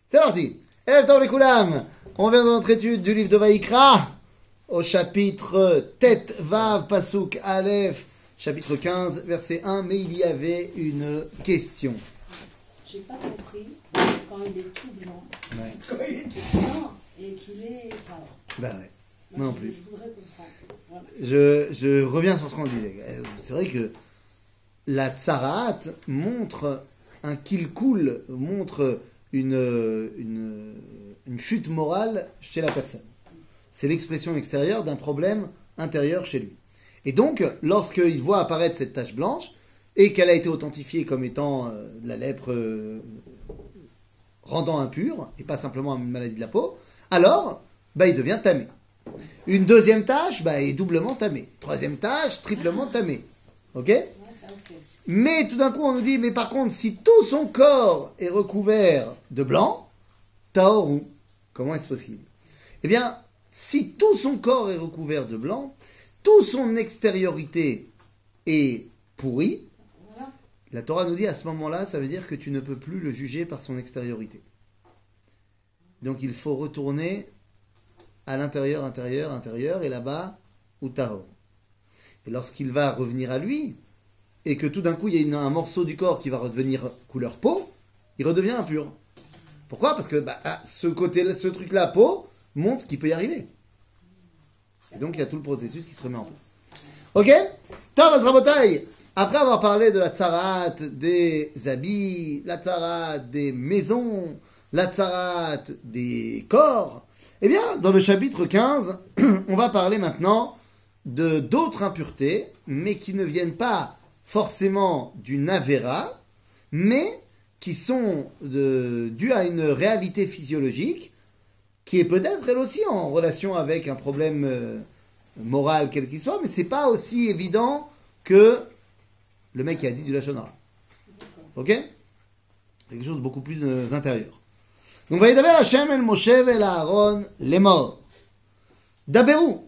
C'est parti. Erev Tov lekoulam. On vient dans notre étude du livre de Vaïkra, au chapitre Tet Vav Pasuk Aleph, chapitre 15, verset 1. Mais il y avait une question. J'ai pas compris quand il est tout blanc. Ouais. Quand il est tout blanc et qu'il est pâle. Bah ouais. Moi non plus. Je voudrais comprendre. Voilà. Je reviens sur ce qu'on disait. C'est vrai que la tsarat montre un kilkul, montre une chute morale chez la personne. C'est l'expression extérieure d'un problème intérieur chez lui. Et donc, lorsqu'il voit apparaître cette tache blanche, et qu'elle a été authentifiée comme étant de la lèpre rendant impure, et pas simplement une maladie de la peau, alors, il devient tamé. Une deuxième tache, est doublement tamé. Troisième tache, triplement tamé. Ok ? Ouais, ça, ok. Mais tout d'un coup, on nous dit, mais par contre, si tout son corps est recouvert de blanc, taoru, comment est-ce possible ? Eh bien, si tout son corps est recouvert de blanc, toute son extériorité est pourrie, Voilà. la Torah nous dit à ce moment-là, ça veut dire que tu ne peux plus le juger par son extériorité. Donc il faut retourner à l'intérieur, intérieur, et là-bas, ou tahor. Et lorsqu'il va revenir à lui, et que tout d'un coup, il y a un morceau du corps qui va redevenir couleur peau, il redevient impur. Pourquoi ? Parce que ce truc-là, peau, montre qu'il peut y arriver. Et donc, il y a tout le processus qui se remet en place. Ok ? Tav Rabotai, après avoir parlé de la tsarat des habits, la tsarat des maisons, la tsarat des corps, eh bien, dans le chapitre 15, on va parler maintenant de d'autres impuretés, mais qui ne viennent pas forcément d'une avéra, mais qui sont dues à une réalité physiologique, qui est peut-être elle aussi en relation avec un problème moral quel qu'il soit, mais c'est pas aussi évident que le mec qui a dit du lachon hara. Ok ? C'est quelque chose de beaucoup plus intérieur. Donc, וידבר השם אל משה ואל אהרון לאמור. דברו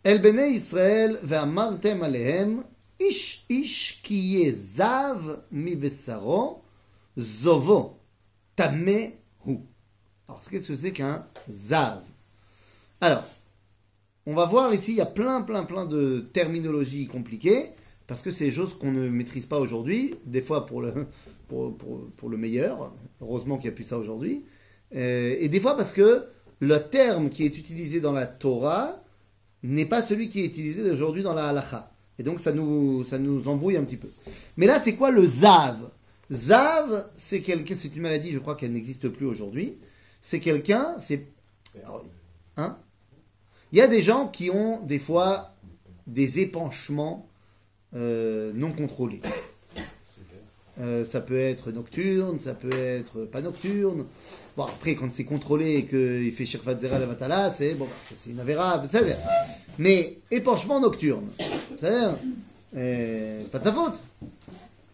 אל בני ישראל ואמרתם עליהם איש איש כי יהיה זב מבשרו זובו טמא הוא. Alors, qu'est-ce que c'est qu'un zav ? Alors, on va voir ici, il y a plein de terminologies compliquées, parce que c'est des choses qu'on ne maîtrise pas aujourd'hui, des fois pour le meilleur, heureusement qu'il n'y a plus ça aujourd'hui, et des fois parce que le terme qui est utilisé dans la Torah n'est pas celui qui est utilisé aujourd'hui dans la halacha. Et donc ça nous embrouille un petit peu. Mais là, c'est quoi le zav ? Zav, c'est une maladie, je crois qu'elle n'existe plus aujourd'hui. C'est quelqu'un, hein ? Il y a des gens qui ont des fois des épanchements non contrôlés. Ça peut être nocturne, ça peut être pas nocturne. Bon, après, quand c'est contrôlé et qu'il fait Shirfat Zera Levatala, c'est une avéra, mais épanchement nocturne, c'est-à-dire, c'est pas de sa faute.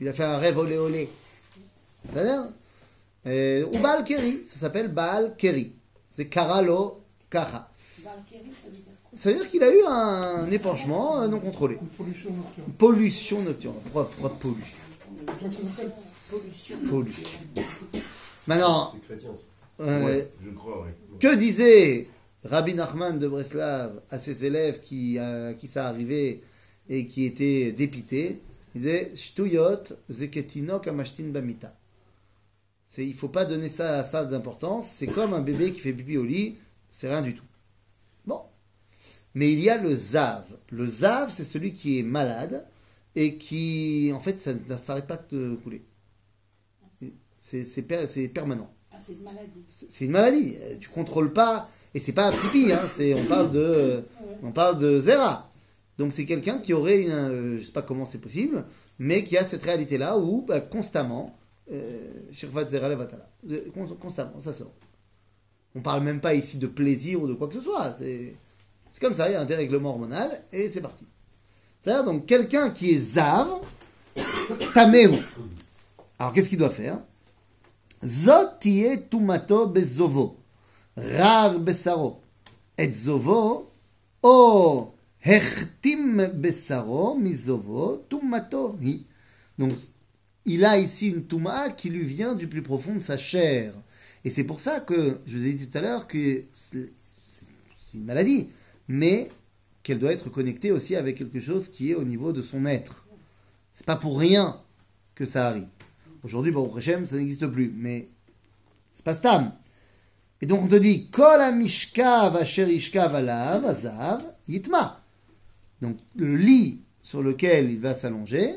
Il a fait un rêve olé olé. C'est-à-dire, ou Baal Keri, ça s'appelle Baal Keri. C'est Karalo Kacha. Valkyrie, ça veut dire quoi ? Ça veut dire qu'il a eu un épanchement non contrôlé. Une pollution nocturne. Pollution nocturne. Pourquoi pollution ? Pollution. Maintenant, C'est chrétien. Je crois, oui. que disait Rabbi Nachman de Breslav à ses élèves qui ça arrivait et qui étaient dépités? Il disait Shtuyot zeketinok amashtin bamita. Il ne faut pas donner ça d'importance. C'est comme un bébé qui fait pipi au lit, c'est rien du tout. Bon. Mais il y a le zav. Le zav, c'est celui qui est malade et qui, en fait, ça ne s'arrête pas de couler. C'est permanent. Ah, c'est une maladie. C'est une maladie. Tu contrôles pas, et c'est pas pipi, hein, on parle de zera. Donc c'est quelqu'un qui aurait je sais pas comment c'est possible, mais qui a cette réalité-là où, constamment, Shirvat Zera Levatala. Constamment, ça sort. On parle même pas ici de plaisir ou de quoi que ce soit. C'est comme ça, il y a un dérèglement hormonal, et c'est parti. C'est-à-dire, donc, quelqu'un qui est zav, tamehu. Alors, qu'est-ce qu'il doit faire ? Zot tiye tumato bezovo, rar besaro, et zovo, o hechtim besaro mizovo tumato hi. Donc, il a ici une touma qui lui vient du plus profond de sa chair. Et c'est pour ça que, je vous ai dit tout à l'heure que c'est une maladie, mais qu'elle doit être connectée aussi avec quelque chose qui est au niveau de son être. C'est pas pour rien que ça arrive. Aujourd'hui, Baruch Hashem, ça n'existe plus, mais c'est pas stam. Et donc on te dit, Kol hamishkav asher yishkav alav azav yitma. Donc le lit sur lequel il va s'allonger,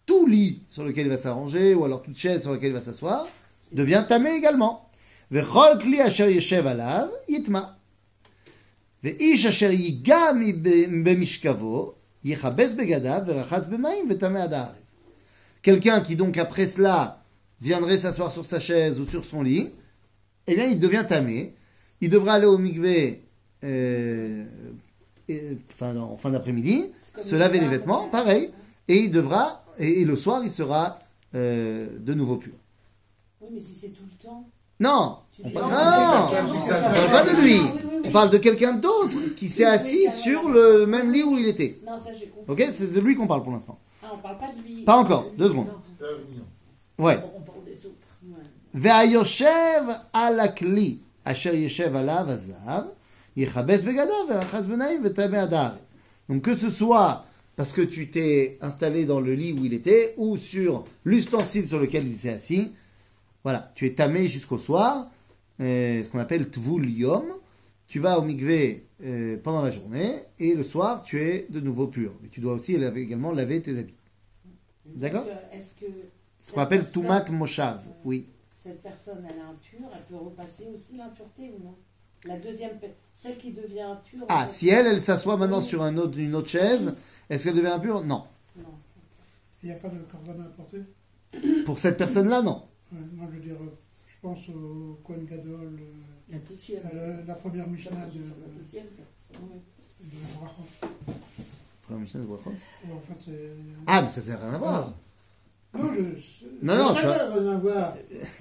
tout lit sur lequel il va s'arranger, ou alors toute chaise sur laquelle il va s'asseoir, devient tamé également. Vechol kli asher yeshev alav yitma. Veish asher yiga bemishkavo yichabes begadav verachatz bemaim vetamé ad. Quelqu'un qui donc après cela viendrait s'asseoir sur sa chaise ou sur son lit, eh bien il devient tamé. Il devra aller au mikvé en fin d'après-midi, se laver les vêtements, pareil, et il devra, et le soir il sera de nouveau pur. Oui, mais si c'est tout le temps. Non, on parle pas de lui. On parle de quelqu'un d'autre qui s'est assis sur le même lit où il était. Non, ça j'ai compris. Ok, c'est de lui qu'on parle pour l'instant. Ah, on parle pas de lui. Pas encore, 2 secondes. Ouais. On parle des autres. Ouais. והיושב על הכלי אשר ישב עליו הזהב, יכבס בגדיו וירחץ בנעים וטמא עד הארץ. Donc que ce soit parce que tu t'es installé dans le lit où il était ou sur l'ustensile sur lequel il s'est assis, voilà, tu es tamé jusqu'au soir, ce qu'on appelle tvul yom. Tu vas au mikvé pendant la journée et le soir tu es de nouveau pur. Mais tu dois aussi également laver tes habits. D'accord? Est-ce que Ce qu'on appelle tumat moshav, oui. Cette personne, elle est impure, elle peut repasser aussi l'impureté ou non? La deuxième, celle qui devient impure. Ah, si elle s'assoit maintenant sur une autre chaise, est-ce qu'elle devient impure? Non. Non. Il n'y a pas de korban à apporter? Pour cette personne-là, non. Ouais, moi, je veux dire, je pense au Kohen Gadol, La deuxième. la première Mishnah de Oui. Brachot. Première Mishnah de Brachot. Ouais, en fait, Ah, mais ça n'a rien à voir. non, Non, tu as... rien à voir.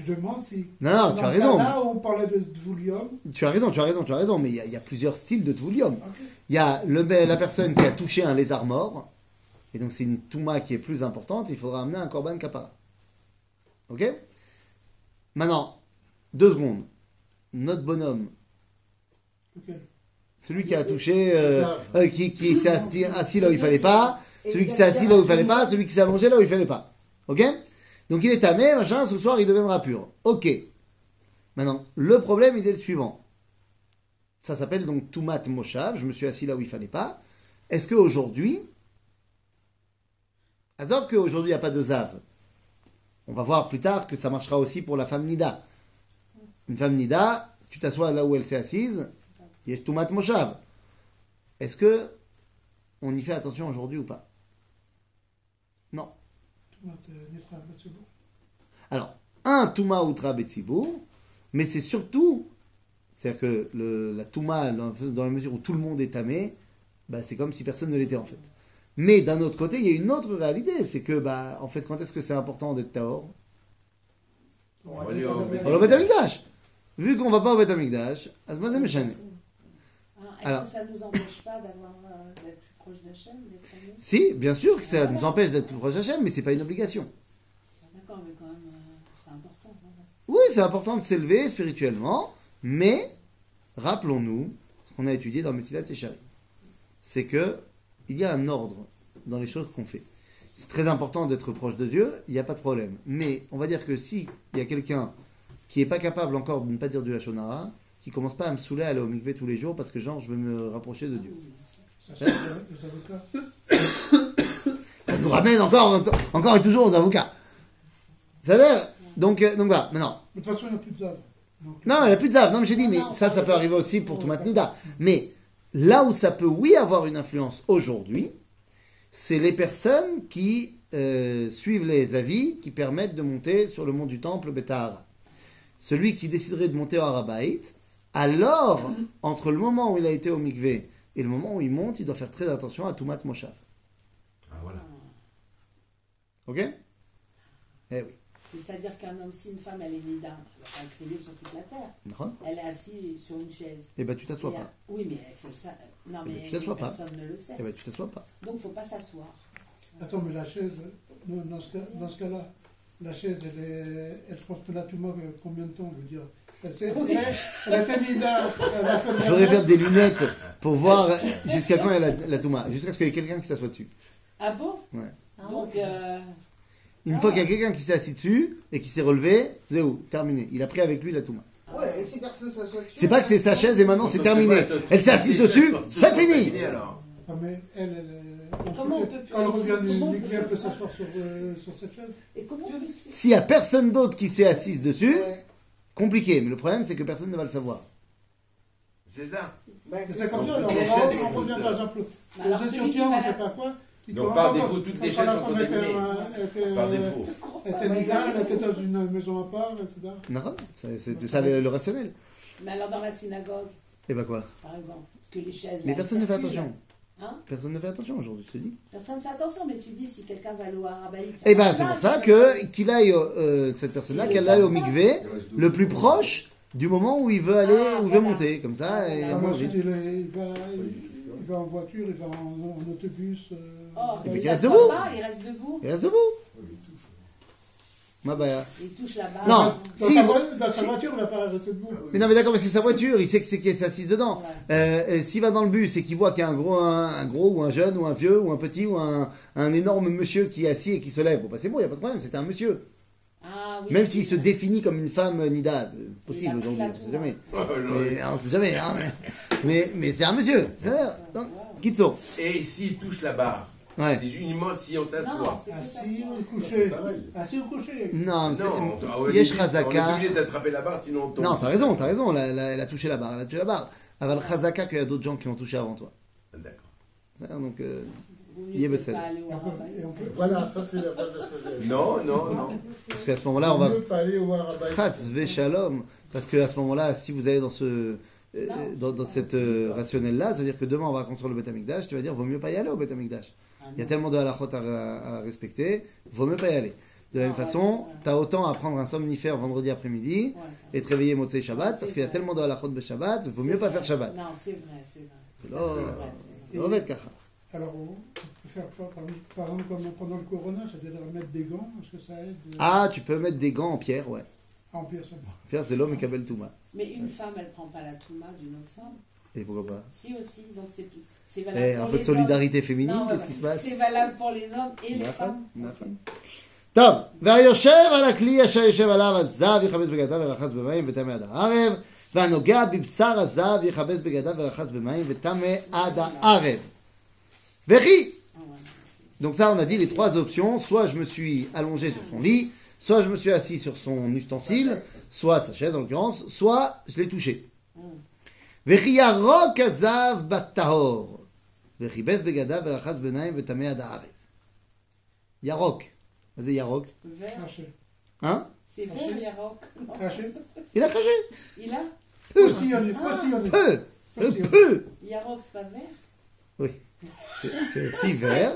Je demande si. Non, tu as raison. Là, on parlait de Dvulium. Tu as raison, mais il y a plusieurs styles de Tvulium. Okay. Il y a la personne qui a touché un lézard mort, et donc c'est une touma qui est plus importante, il faudra amener un korban kapara. Ok? Maintenant, 2 secondes. Notre bonhomme, Lequel? celui qui a touché, qui s'est assis là où il fallait pas, celui qui s'est assis là où il fallait pas, celui qui s'est allongé là où il fallait pas. Ok? Donc il est tamé, machin, ce soir il deviendra pur. Ok. Maintenant, le problème il est le suivant. Ça s'appelle donc Tumat Moshav, je me suis assis là où il fallait pas. Est-ce qu'aujourd'hui, alors qu'aujourd'hui il n'y a pas de Zav, on va voir plus tard que ça marchera aussi pour la femme Nida. Une femme Nida, tu t'assois là où elle s'est assise, il y a Tumat Moshav. Est-ce que on y fait attention aujourd'hui ou pas? Non. Alors, un Touma Outra Betsibour, mais c'est surtout, c'est-à-dire que la Touma, dans la mesure où tout le monde est tamé, bah, c'est comme si personne ne l'était en fait. Mais d'un autre côté, il y a une autre réalité, c'est que, bah, en fait, quand est-ce que c'est important d'être Tahor? On va aller au Au Beth Amikdash. Vu qu'on va pas au Beth Amikdash, Azmaz Meshane. Est-ce que ça ne nous empêche pas d'être plus proche d'Hachem, d'être amis? Si, bien sûr que ça nous empêche d'être plus proche d'Hachem, mais c'est pas une obligation. D'accord, mais quand même, c'est important. Oui, c'est important de s'élever spirituellement, mais rappelons-nous ce qu'on a étudié dans Mesilat Yesharim. C'est que il y a un ordre dans les choses qu'on fait. C'est très important d'être proche de Dieu, il n'y a pas de problème. Mais on va dire que si il y a quelqu'un qui n'est pas capable encore de ne pas dire du Lachon Hara, qui commence pas à me saouler à aller au mikvé tous les jours parce que genre je veux me rapprocher de Dieu. Ça, c'est les avocats. Ça nous ramène encore et toujours aux avocats. C'est-à-dire, donc voilà, maintenant. De toute façon, il n'y a plus de Zav. Non, il n'y a plus de Zav. Non, mais j'ai dit, mais ça peut arriver aussi pour Tumat Nida. Mais là où ça peut, oui, avoir une influence aujourd'hui, c'est les personnes qui suivent les avis qui permettent de monter sur le mont du temple Betahara. Celui qui déciderait de monter au Harabait, alors, entre le moment où il a été au mikvé et le moment où il monte, il doit faire très attention à Tumat Moshav. Ah voilà. Ok? Eh oui. C'est-à-dire qu'un homme, si une femme, elle est nida, elle va crier sur toute la terre. D'accord. Elle est assise sur une chaise. Eh ben tu t'assois pas. Oui, mais il faut le savoir. Non, Eh ben, mais tu t'assois pas. personne ne le sait. Eh ben tu t'assois pas. Donc, il ne faut pas s'asseoir. Attends, mais la chaise, Dans ce cas-là, la chaise, elle transpose la Touma combien de temps, je veux dire. Elle était Nida. Il faudrait faire des lunettes pour voir jusqu'à quand il y a la Touma. Jusqu'à ce qu'il y ait quelqu'un qui s'assoit dessus. Ah bon? Ouais. Donc, Une fois qu'il y a quelqu'un qui s'est assis dessus et qui s'est relevé, c'est où? Terminé. Il a pris avec lui la Touma. Ouais, et si personne s'assoit dessus. C'est pas que c'est sa chaise et maintenant c'est terminé. Elle s'est assise dessus, c'est fini. Alors. Ah, mais elle, Comment on peut quand elle revient du comment on Mikvé, elle peut peut faire s'asseoir sur cette chaise. et comment on peut- S'il y a personne d'autre qui s'est assise dessus, Ouais. compliqué. Mais le problème c'est que personne ne va le savoir. C'est ça. Ben, C'est c'est comme ça. ça, alors, Les chaises, on revient par exemple Alors, aux celui qui Éthiopiens, va on la- ne sait pas quoi. qui Donc, doit par encore- défaut, toutes les quand chaises la sont femme contaminées. Par défaut. était Nida, elle était dans une maison à part, etc. Non, c'était ça le rationnel. Mais alors dans la synagogue, Et bah quoi? par exemple, parce que les chaises. Mais là, personne ne fait elles circulent. attention. Hein? Personne ne fait attention aujourd'hui, je te dis. Personne ne fait attention, mais tu dis si quelqu'un va aller au Harabaït. Eh ben c'est pour ça que qu'il aille cette personne-là, qu'elle aille au mikvé le plus proche du moment où il veut aller, Ah, où il veut voilà. monter, comme ça. Et Ah, moi, ensuite, vite. il va en voiture, il va en autobus. Oh, Et puis il il reste s'assoit debout. pas, il reste debout. Il reste debout. Ma baya. Il touche la barre. Non. Dans Si, sa si. voiture, il va pas rester debout. Mais non, mais d'accord, mais c'est sa voiture, il sait que c'est qui s'assise dedans. Et s'il va dans le bus et qu'il voit qu'il y a un gros ou un jeune ou un vieux ou un petit ou un énorme monsieur qui est assis et qui se lève, bon bah c'est bon, il n'y a pas de problème, c'était un monsieur. Ah, oui, Même oui, s'il se oui. définit comme une femme nida, c'est Il a possible pris aujourd'hui, la on sait tour. jamais. Oh, non. Mais on sait jamais, hein. Mais c'est un monsieur. Donc, Kitso. Et s'il touche la barre, Ouais. c'est uniquement si on Non, s'assoit. c'est que ça Assis soit. ou couché. Assis ou couché. Non, mais Non, c'est Yesh Chazaka. On est obligé d'attraper la barre, sinon on tombe. Non, t'as raison, elle a touché la barre, Aval Chazaka qu'il y a d'autres gens qui ont touché avant toi. D'accord. Donc, Vaut mieux Il est peut-être Bessel. pas aller au Et Harabaït. on peut- Voilà, ça c'est la base de la sagesse. Non, non, non. parce qu'à ce moment-là, on va. Mieux pas aller au Harabaït. Chaz Veshalom. Parce qu'à ce moment-là, si vous allez dans dans cette rationnelle-là, ça veut dire que demain on va construire le Beth Amikdash, tu vas dire, vaut mieux pas y aller au Beth Amikdash. Il y a tellement de halachot à respecter, vaut mieux pas y aller. De la même façon, tu as autant à prendre un somnifère vendredi après-midi Ouais. et te réveiller Motzei Shabbat, parce C'est qu'il y a vrai. tellement de halachot de Shabbat, vaut mieux C'est pas vrai. faire Shabbat. Non, c'est vrai, c'est vrai. C'est là, C'est vrai, c'est vrai. Ovet Kacha. Alors, on peut faire quoi par exemple, comme pendant le corona, c'est-à-dire mettre des gants, est-ce que ça aide Ah, tu peux mettre des gants en pierre, ouais. en pire seulement? Pierre, c'est l'homme et Kabel Touma. Mais une femme, elle prend pas la touma d'une autre femme. Et pourquoi pas? Si aussi, donc c'est valable Eh, pour un peu les de solidarité hommes. féminine, Non, qu'est-ce ouais, qui se passe? C'est valable pour les hommes et les נכון, femmes. נכון. טוב, והיושב על הכלי אשר יושב עליו הזב יכבס בגדיו ורחץ במים וטמא עד הערב, והנוגע בבשר הזב יכבס בגדיו ורחץ במים וטמא עד הערב. וכי, Ah, ouais. donc ça on a dit les trois options, soit je me suis allongé sur son lit, soit je me suis assis sur son ustensile, soit sa chaise en l'occurrence, soit je l'ai touché. וכי ירוק הזב בטהור, וכיבס בגדיו ורחץ במים וטמא עד הערב. ירוק. מה זה ירוק? Vert, Craché. Hein? c'est vert, Yarok. Non. Craché. Il a craché. Il a Postillonné. Postillonné. Peu. Yarok, c'est pas vert. Oui. C'est aussi vert,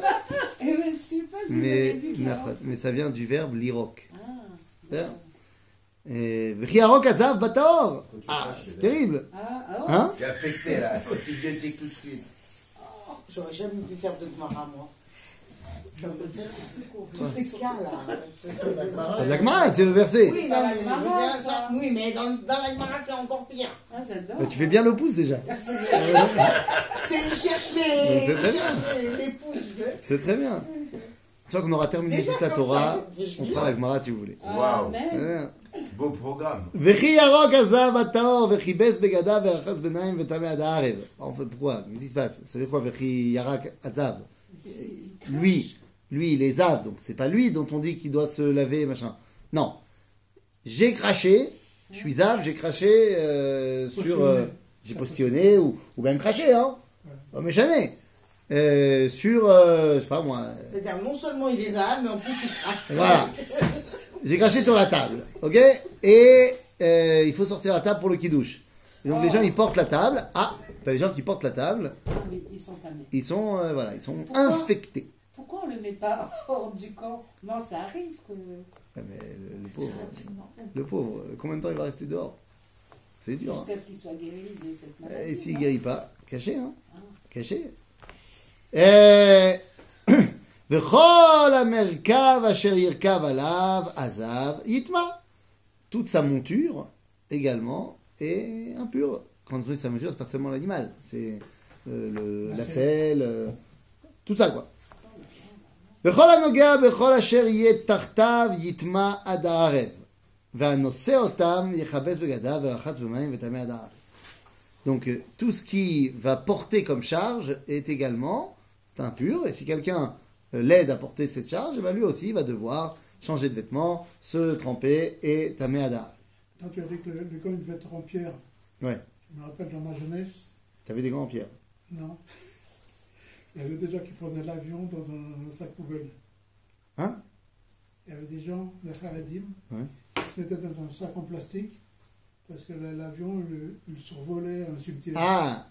Eh ben, je sais pas si vous avez vu Yarok. mais ça vient du verbe l'irok. Ah, C'est-à-dire וכי ירוק הזב בטהור. C'est terrible. ah, Hein? J'ai affecté là. Antibiotique tout de suite. J'aurais jamais pu faire de Gemara, moi. ça me fait plus court. Tous ces cas-là. Pas la Gemara, c'est le verset. Oui, Dans dans la la Gemara, Gemara, ça. oui, mais dans la Gemara, c'est encore pire. Ah, j'adore. Bah, tu fais bien le pouce déjà. Ils cherchent c'est très bien. les poules, tu sais. C'est très bien. Une fois qu'on aura terminé Déjà, toute la comme Torah, ça, ça fait on bien. fera la Gemara si vous voulez. Ah, Waouh. C'est même. bien. Beau programme. וכי ירוק הזב הטהור וכיבס בגדיו ורחץ ביניים וטמא עד הערב. En fait, pourquoi? Qu'est-ce qui se passe? Ça veut dire quoi? וכי ירק הזב. Lui, il est zav, donc c'est pas lui dont on dit qu'il doit se laver, machin. Non. J'ai craché, je suis zav, j'ai craché sur... j'ai postillonné, ou même craché, hein. Pas méchané. Sur, je sais pas moi... C'est-à-dire, non seulement il les a, mais en plus il crache. Voilà. J'ai craché sur la table, ok? Et il faut sortir la table pour le kidouche. Et donc les gens ils portent la table. Ah, t'as les gens qui portent la table. Ah oui, ils sont tamés. Ils sont voilà, ils sont Pourquoi infectés. Pourquoi on le met pas hors du camp? Non, ça arrive que. Ah, mais le pauvre, combien de temps il va rester dehors? C'est dur. Hein. Jusqu'à ce qu'il soit guéri de cette maladie. Et s'il ne non guérit pas, caché, hein? Ah. Caché. Vechol hamerkav asher yirkav alav azav yitma. Toute sa monture, également, est impure. Quand on dit sa monture, c'est pas seulement l'animal. C'est la selle, tout ça, quoi. Vechol hanogea bechol asher yeh tartav yitma ad haarev. Ve'anose otam yechabes begadav ve'rachatz b'mayim ve'tameh ad haarev. Donc, tout ce qui va porter comme charge est également impur. Et si quelqu'un l'aide à porter cette charge, eh ben lui aussi va devoir changer de vêtements, se tremper et tamer à dar. Quand tu as dit que le gars il devait être en pierre, Ouais. je me rappelle dans ma jeunesse, T'avais des gants en pierre. non. Il y avait des gens qui prenaient l'avion dans un sac poubelle. Hein? Il y avait des gens, des Haredim, Ouais. qui se mettaient dans un sac en plastique parce que l'avion il survolait un cimetière. Ah!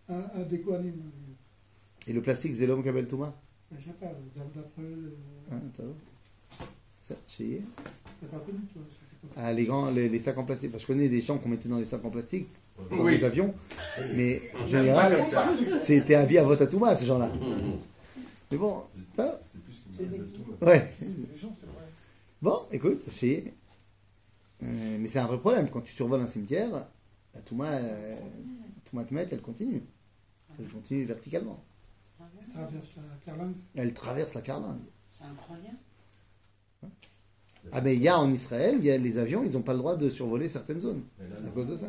Un des Kohanim. Et le plastique, c'est l'homme Kabel Touma? Je sais pas, d'après. Hein, t'as vu? Ça, chez T'as pas connu, toi? C'était pas- Ah, les sacs en plastique. Parce que je connais des gens qu'on mettait dans des sacs en plastique, dans Oui. des avions. Mais en général, c'était un vie à votre Touma, ces gens-là. Mais bon, ça. Ouais. Bon, écoute, ça se fait. Mais c'est un vrai problème. Quand tu survoles un cimetière, la Touma Tmet, elle continue. Elle continue verticalement. Elle traverse la carlingue. Elle traverse la carlingue. C'est incroyable. Ah, mais il y a en Israël, il y a les avions, ils n'ont pas le droit de survoler certaines zones. À cause de ça.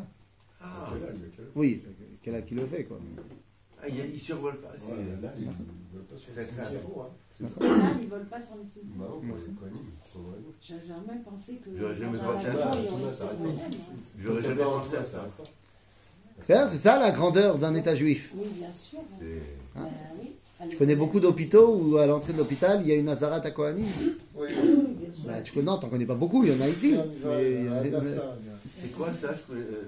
Ah, Oui, quel a qui le fait, quoi. il survole pas. C'est un faux, hein. Là, ils volent pas sur les cimetières. J'ai jamais pensé que J'aurais jamais dans un pensé à avion, ça. il y aurait ce problème. J'aurais jamais pensé à ça. C'est ça la grandeur d'un État juif. Oui, bien sûr. C'est... Hein? Oui. Tu connais beaucoup d'hôpitaux où à l'entrée de l'hôpital, il y a une Azarat à Kohanim. Oui, bien sûr. Bah, non, t'en connais pas beaucoup, il y en a ici. Mais, C'est quoi ça?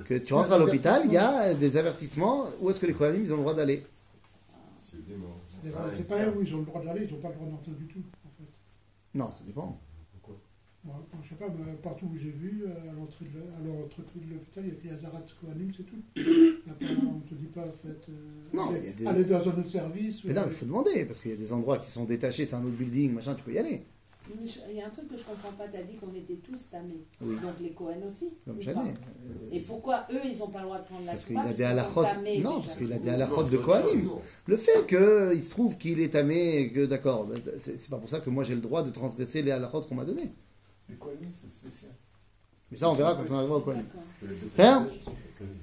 que tu rentres à l'hôpital, il y a des avertissements où est-ce que les Kohanim ils ont le droit d'aller. C'est pas où ils ont le droit d'aller, ils n'ont pas le droit d'entrer du tout, en fait. Non, ça dépend. Moi, je sais pas, mais partout où j'ai vu, à l'entrée de l'hôpital, il y a écrit Azarat Kohanim, c'est tout. On ne te dit pas, en fait, Non, il y a des- aller dans un autre service. Mais non, il faut demander, parce qu'il y a des endroits qui sont détachés, c'est un autre building, machin, tu peux y aller. Mais il y a un truc que je comprends pas. Tu as dit qu'on était tous tamés. Oui. Donc les Cohen aussi. Comme ou jamais. pas Et pourquoi eux, ils n'ont pas le droit de prendre la Parce qu'il coupa, a des qu'ils sont halakhot. tamés Non, déjà. parce qu'il a des halakhot de Kohanim. Le fait qu'il se trouve qu'il est tamé, et que d'accord, c'est pas pour ça que moi j'ai le droit de transgresser les halakhot qu'on m'a donnés. Les Kohanim, c'est spécial. Mais ça, on verra quand on arrivera au Kohanim. D'accord. C'est un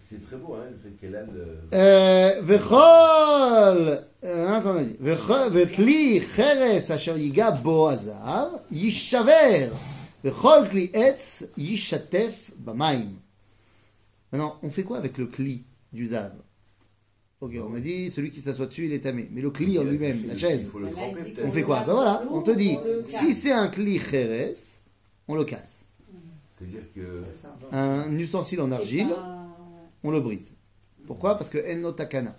C'est très beau, hein, le fait qu'elle a le... וכל, מה אתה אומר? וכלי חרס אשר ייגע בו הזהב יישבר, וכל כלי עץ יישטף במים. Maintenant, on fait quoi avec le cli du zav? Ok, on a dit celui qui s'assoit dessus, il est tamé. Mais le cli en lui-même, la chaise, Il faut le tremper on peut-être. fait quoi? Ben voilà, on te dit, On le casse. si c'est un cli cheres, on le casse. C'est-à-dire que... Un ustensile en argile, Ah, on le brise. Pourquoi? Parce que el notakana.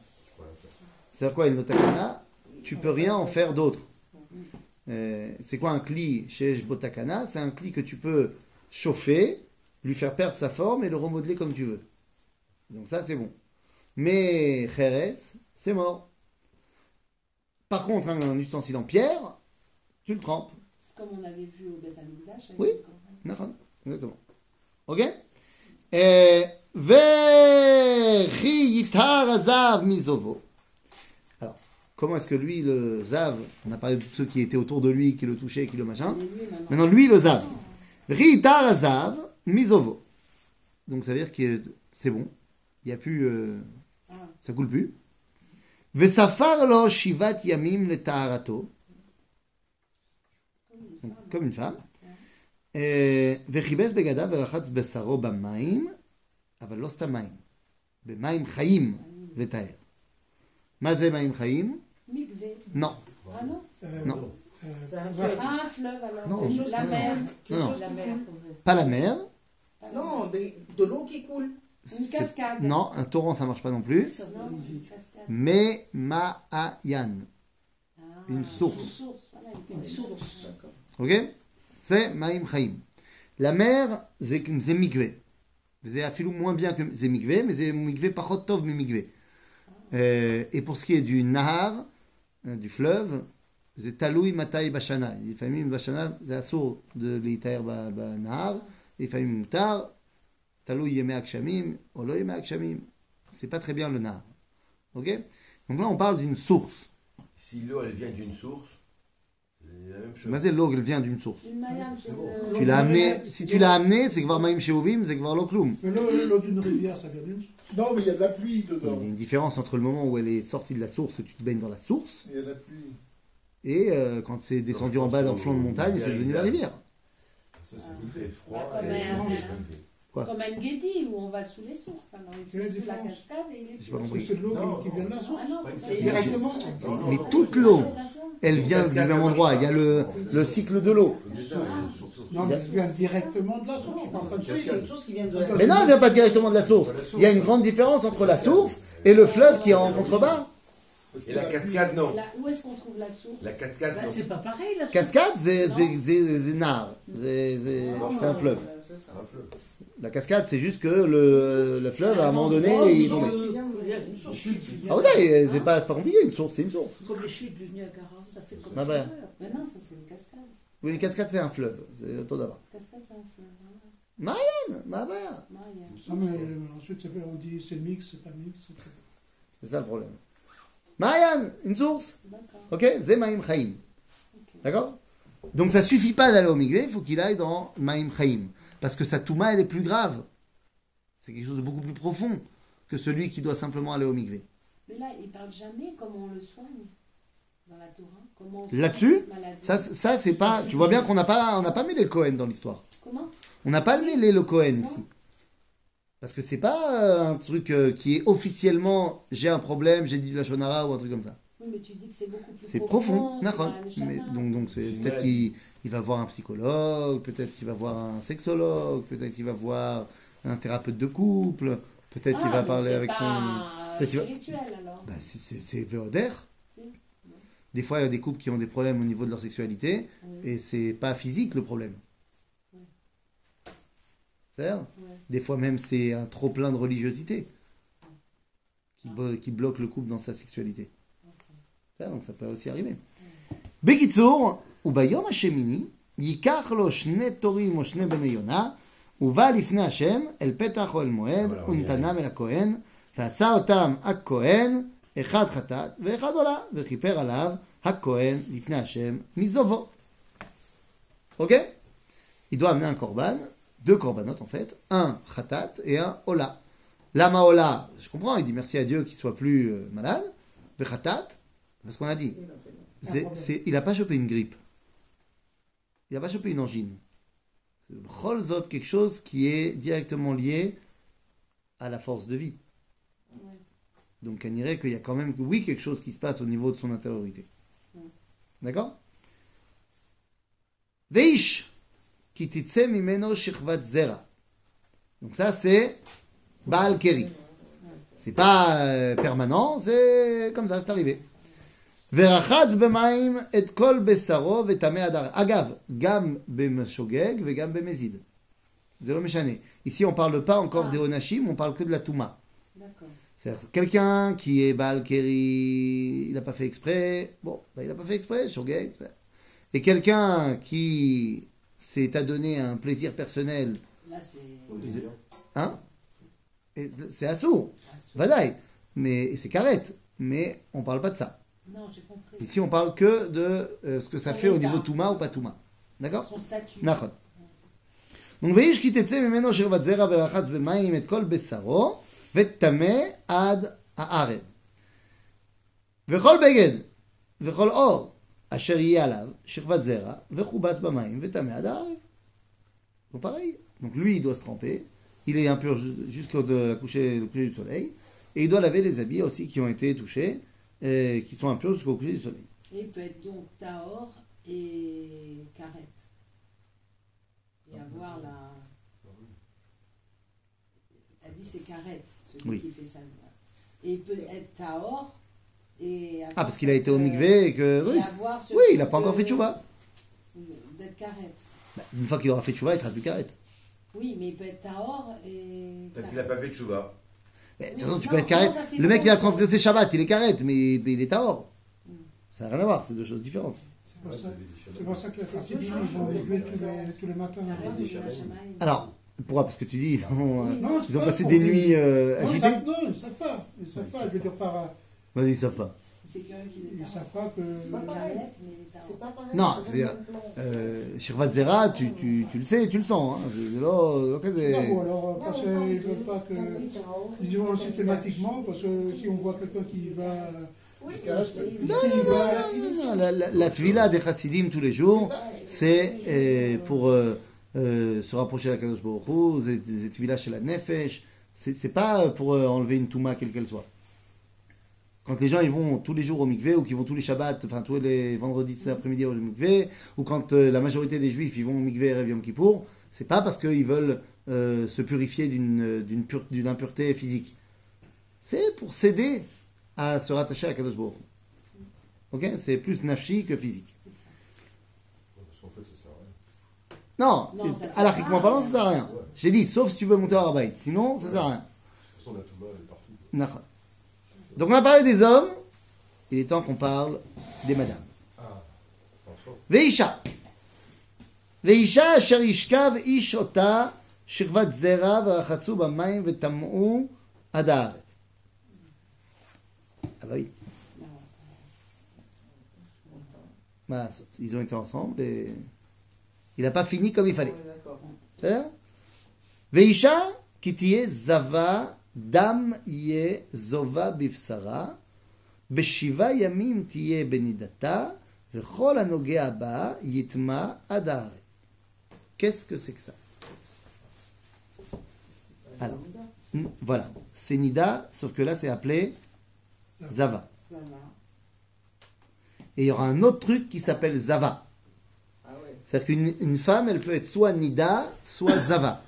C'est-à-dire quoi el notakana? Tu peux rien en faire d'autre. C'est quoi un cli chez Botakana? C'est un cli que tu peux chauffer, lui faire perdre sa forme et le remodeler comme tu veux. Donc ça c'est bon. Mais Jerez, c'est mort. Par contre, un ustensile en pierre, tu le trempes. c'est comme on avait vu au Beth Amikdash. avec Oui. le Coran. נכון, exactement. Ok? וכי יתר הזהב מזובו. Alors, comment est-ce que lui, le zav, on a parlé de ceux qui étaient autour de lui, qui le touchaient, qui le machin. Et lui, maintenant. Maintenant, lui, le zav. וכי יתר הזהב מזובו. Donc, ça veut dire que c'est bon. Il n'y a plus... Ah, ça coule plus. וספר לו 7 ימים לטהרתו. comme une femme. comme une femme. וכיבס בגדיו ורחץ בשרו במים, אבל לא סתם מים, במים חיים וטהר. מה זה מים חיים? Mikvé. Non, Ah non non, C'est un va- fleuve. Ah, un fleuve alors. Non, Quelque chose- la non. mer. Non, non. La mer. pas la mer. Non, mais de l'eau qui coule. Une cascade. Non, un torrent ça marche pas non plus. Non, une cascade. Mais Ma'ayan, Ah, une source. Voilà, il fait Une des source. ok? C'est Maïm Chaim. La mer, c'est mikvé. C'est afilou moins bien que c'est mikvé, mais c'est mikvé pachot tov mais mikvé. Et pour ce qui est du nahar, du fleuve, c'est taloui matai bashana. לפעמים bashana, זה אסור להתאר בנהר, לפעמים מותר, תלוי ימי הגשמים או לא ימי הגשמים. C'est pas très bien le nahar. Ok? Donc là, on parle d'une source. Si l'eau, elle vient d'une source, c'est la même chose. Mais c'est l'eau, elle vient d'une source. Une mayam, c'est le... Tu l'as amené, si tu l'as amené, c'est que voir maïm sheuvim, c'est que voir l'okloum. Mais l'eau d'une rivière, ça vient d'une. Non, mais il y a de la pluie Il dedans. y a une différence entre le moment où elle est sortie de la source, tu te baignes dans la source, Il y a de la pluie. et quand c'est descendu en bas dans le flanc de montagne, c'est devenu la rivière. Ça, c'est très froid. Bah, comme et un- élevé. Quoi? Comme un guédi où on va sous les sources. Alors, il Quelle est la fait sous la différence? cascade et il est J'ai pas plus- compris. C'est de l'eau Non, qui vient de la source. Ah non, c'est pas Directement. Mais toute l'eau, elle vient du même endroit. Il y a le cycle de l'eau. Non, mais elle vient directement de la source. Je parle pas de C'est source. une source qui vient de la Mais non, elle vient pas directement de la source. Il y a une grande différence entre la source et le fleuve qui est en contrebas. Et la cascade, non. Où est-ce qu'on trouve la source? La cascade, Bah, non. c'est pas pareil là. Cascade, c'est nard. C'est un fleuve. C'est ça. Un fleuve. La cascade, c'est juste que le fleuve, à un moment donné, il tombe. Ah ouais, c'est pas compliqué, une source, c'est une source. Comme les chutes du Niagara, ça fait comme Ah bah. ça. Mais non, ça c'est une cascade. Oui, une cascade, c'est un fleuve. C'est autour d'abord. Cascade, c'est un fleuve. Ma mère. Maria. Non, mais ensuite, on dit c'est mix, c'est pas mix. C'est ça le problème. Marianne, une source. D'accord. Ok? Zemaim Chaim. Ok. D'accord? Donc ça suffit pas d'aller au Mikvé, il faut qu'il aille dans Maim Chaim. Parce que sa Touma, elle est plus grave. C'est quelque chose de beaucoup plus profond que celui qui doit simplement aller au Mikvé. Mais là, il parle jamais comment on le soigne dans la Torah. Comment on Là-dessus, soigne la maladie. Ça c'est pas. Tu vois bien qu'on n'a pas mêlé le Cohen dans l'histoire. Comment? On n'a pas mêlé le Cohen ici. Parce que c'est pas un truc qui est officiellement j'ai un problème, j'ai dit du Lachon Hara ou un truc comme ça. Oui, mais tu dis que c'est beaucoup plus C'est profond. c'est D'accord. dans la Neshama. Mais donc c'est une peut-être maladie. qu'il va voir un psychologue, peut-être qu'il va voir un sexologue, peut-être qu'il va voir un thérapeute de couple, peut-être qu'il va mais parler c'est avec pas son. Peut-être qu'il va- spirituel alors. Bah, c'est Véoder. Si. Des fois, il y a des couples qui ont des problèmes au niveau de leur sexualité Oui. et c'est pas physique le problème. Oui. C'est-à-dire, Ouais. des fois même c'est un trop plein de religiosité qui bloque le couple dans sa sexualité. C'est-à-dire, donc ça peut aussi arriver. בקיצור, וביום השמיני ייקח לו שני תורים או שני בני יונה, ובא לפני השם אל פתח אוהל מועד, ונתנם אל הכהן, ועשה אותם הכהן, אחד חטאת ואחד עולה, וכיפר עליו הכהן לפני השם מזובו. Ok? Il doit amener un korban, deux korbanot en fait, un khatat et un ola. Lama ola, je comprends, il dit merci à Dieu qu'il soit plus malade, le khatat, parce qu'on a dit, il n'a pas chopé une grippe. Il n'a pas chopé une angine. Cholzot, quelque chose qui est directement lié à la force de vie. Ouais. Donc on dirait qu'il y a quand même, oui, quelque chose qui se passe au niveau de son intériorité. D'accord? Veish, ki titse mimeno shichvat zera. Donc ça c'est Baal Keri. C'est pas permanent, c'est comme ça, c'est arrivé. ורחץ במים את כל בשרו וטמא עד הרגליים. אגב, גם במשוגג וגם במזיד. זה לא משנה. Ici, on parle pas encore des onashim, on parle que de la touma. D'accord. C'est-à-dire quelqu'un qui est Baal Keri, il n'a pas fait exprès. Bon, bah, il n'a pas fait exprès, shogeg. Et quelqu'un qui s'est adonné à un plaisir personnel, Là, c'est. hein, et c'est assourd, vadaï. Mais c'est carrette. Mais on parle pas de ça. Non, j'ai compris. Ici, on parle que de ce que ça Son fait au état. niveau Touma ou pas Touma. D'accord? Son statut. נכון. Donc, ואיש כי תצא ממנו שרבת זרע ורחץ במים את כל בשרו, וטמא עד הערב. וכל בגד וכל אור אשר יהיה עליו שכבת זרע, וכובס במים, וטמא עד הערב. Donc, pareil. Donc, lui, il doit se tremper. Il est impur jusqu'au le coucher du soleil. Et il doit laver les habits aussi qui ont été touchés, qui sont impurs jusqu'au coucher du soleil. Et il peut être donc Tahor et Karet. Et avoir la. T'as dit c'est Karet, celui Oui. qui fait ça. Et il peut être Tahor et. avoir Ah, parce qu'il a été au cette, mikvé et que... et Oui, avoir ce oui il n'a truc pas encore de- fait tchouva. D'être Karet. Une fois qu'il aura fait tchouva, il sera plus carrette. Oui, mais il peut être Tahor et. Tant qu'il n'a pas fait de chouva. Mais, de toute façon, tu Non, peux être carrette. comment ça fait Le mec, il a longtemps transgressé Shabbat, il est carrette, mais il est tahor. Ça n'a rien à voir, c'est deux choses différentes. C'est pour ça que les Chassidim, ils ont levé tous les matins. Alors, pourquoi? Parce que tu dis, ils ont, Non, c'est ils ont pas passé pour des dire- nuits Non, agitées. non, ils ne savent pas. Ils ne savent pas. Je veux dire, Vas-y, ils savent pas. C'est quelqu'un qui ils les ne savent pas que. C'est pas pareil. C'est C'est pas pareil. Non, c'est c'est-à-dire, pas- Shirvat Zera, tu le sais, tu le sens. Hein. Non, bon, alors, parce qu'ils ne veulent pas que. Ils y vont Non, systématiquement, parce que si on voit quelqu'un qui va. Oui, Non, la tvila des chassidim tous les jours, c'est pour se rapprocher de la Kadosh Baruch Hu, c'est tvila chez la nefesh, c'est pas pour enlever une touma quelle qu'elle soit. Quand les gens ils vont tous les jours au mikvé, ou qu'ils vont tous les shabbats, enfin tous les vendredis après-midi au mikvé, ou quand la majorité des juifs ils vont au mikvé Erev Yom Kippour, c'est pas parce qu'ils veulent se purifier d'une impureté physique. C'est pour s'aider à se rattacher à Kadosh Baruch Hu. Ok? C'est plus nafshi que physique. Parce qu'en fait, ça sert à rien. Non, Non, ça sert alachiquement à parlant, rien. ça sert à rien. J'ai dit, sauf si tu veux monter au Rabaït. Sinon, ça sert à rien. De toute façon, la Touma, elle est partout. Nachon. Donc on a parlé des hommes, il est temps qu'on parle des madames. Ah, enfin. Veisha. Veisha asher yishkav ish ota shirvat zera v'rachatzu b'mayim v'tam'u ad haaretz. Ah bah oui. Voilà, ils ont été ensemble et il n'a pas fini comme il fallait. On est d'accord. בסדר? ואישה כי תהיה זבה דם יהיה זובה בבשרה, בשבעה ימים תהיה בנידתה, וכל הנוגע בה יטמע עד הארץ. Qu'est-ce que c'est que ça? Alors, voilà, c'est Nida, sauf que là c'est appelé Zava. Ça va. Et il y aura un autre truc qui s'appelle Zava. Ah ouais. C'est-à-dire qu'une femme, elle peut être soit Nida, soit Zava.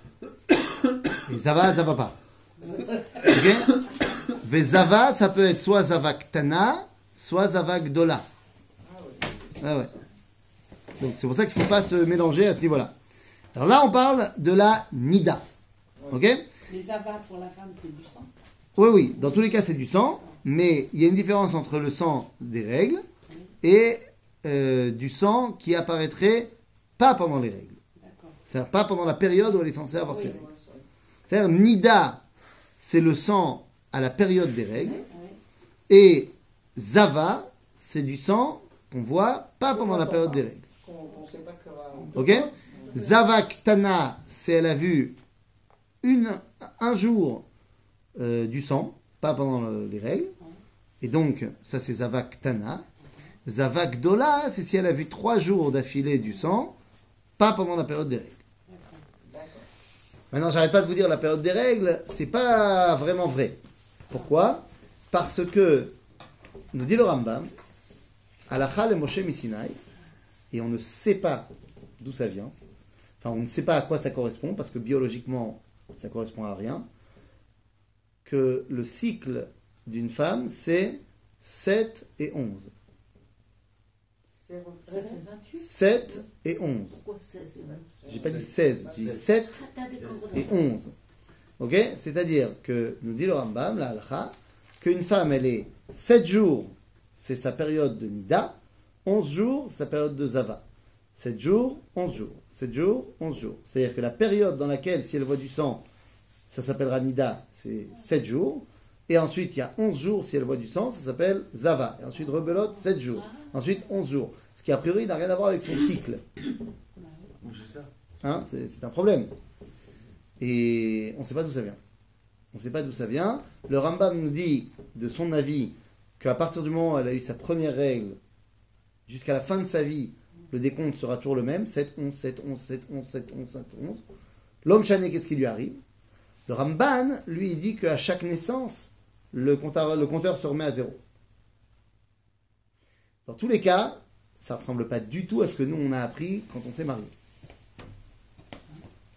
Et Zava, ça va pas. Ok? Mais Zava, ça peut être soit Zava Ktana, soit Zava Gdola. Ah ouais. Donc c'est pour ça qu'il ne faut pas se mélanger à ce niveau-là. Alors là, on parle de la Nida. Ok? Les avats pour la femme, c'est du sang. Oui, oui. Dans tous les cas, c'est du sang. Mais il y a une différence entre le sang des règles et du sang qui apparaîtrait pas pendant les règles. D'accord. C'est-à-dire pas pendant la période où elle est censée avoir Oui. ses règles. C'est-à-dire Nida, c'est le sang à la période des règles. Oui. Et Zava, c'est du sang qu'on voit pas pendant la période des règles. On sait pas que Ok? Zava Ktana, c'est elle a vu un jour du sang, pas pendant les règles. Et donc, ça c'est Zava Ktana. Zava Gdola, c'est si elle a vu 3 jours d'affilée du sang, pas pendant la période des règles. Maintenant, j'arrête pas de vous dire la période des règles, c'est pas vraiment vrai. Pourquoi? Parce que, nous dit le Rambam, Halacha le Moshe Misinaï, et on ne sait pas d'où ça vient, enfin on ne sait pas à quoi ça correspond, parce que biologiquement ça correspond à rien, que le cycle d'une femme c'est 7 et 11. c'est Ça fait 28. 7 et 11. Pourquoi 16 et 28? J'ai pas dit 16, j'ai dit 7 Ah, t'as des cordes. et 11. Ok? C'est-à-dire que, nous dit le Rambam, la halakha, qu'une femme, elle est 7 jours, c'est sa période de Nida, 11 jours, sa période de Zava. 7 jours, 11 jours. 7 jours, 11 jours. C'est-à-dire que la période dans laquelle, si elle voit du sang, ça s'appellera Nida, c'est 7 jours. Et ensuite, il y a 11 jours, si elle voit du sang, ça s'appelle Zava. Et ensuite, rebelote, 7 jours. Ensuite, 11 jours. Ce qui, a priori, n'a rien à voir avec son cycle. Oui, c'est ça. Hein, c'est un problème. Et on ne sait pas d'où ça vient. On ne sait pas d'où ça vient. Le Rambam nous dit, de son avis, qu'à partir du moment où elle a eu sa première règle, jusqu'à la fin de sa vie, le décompte sera toujours le même. 7, 11, 7, 11, 7, 11, 7, 11, 7, 11. L'homme chané, qu'est-ce qui lui arrive? Le Ramban, lui, il dit qu'à chaque naissance, le compteur se remet à 0. Dans tous les cas, ça ne ressemble pas du tout à ce que nous, on a appris quand on s'est marié.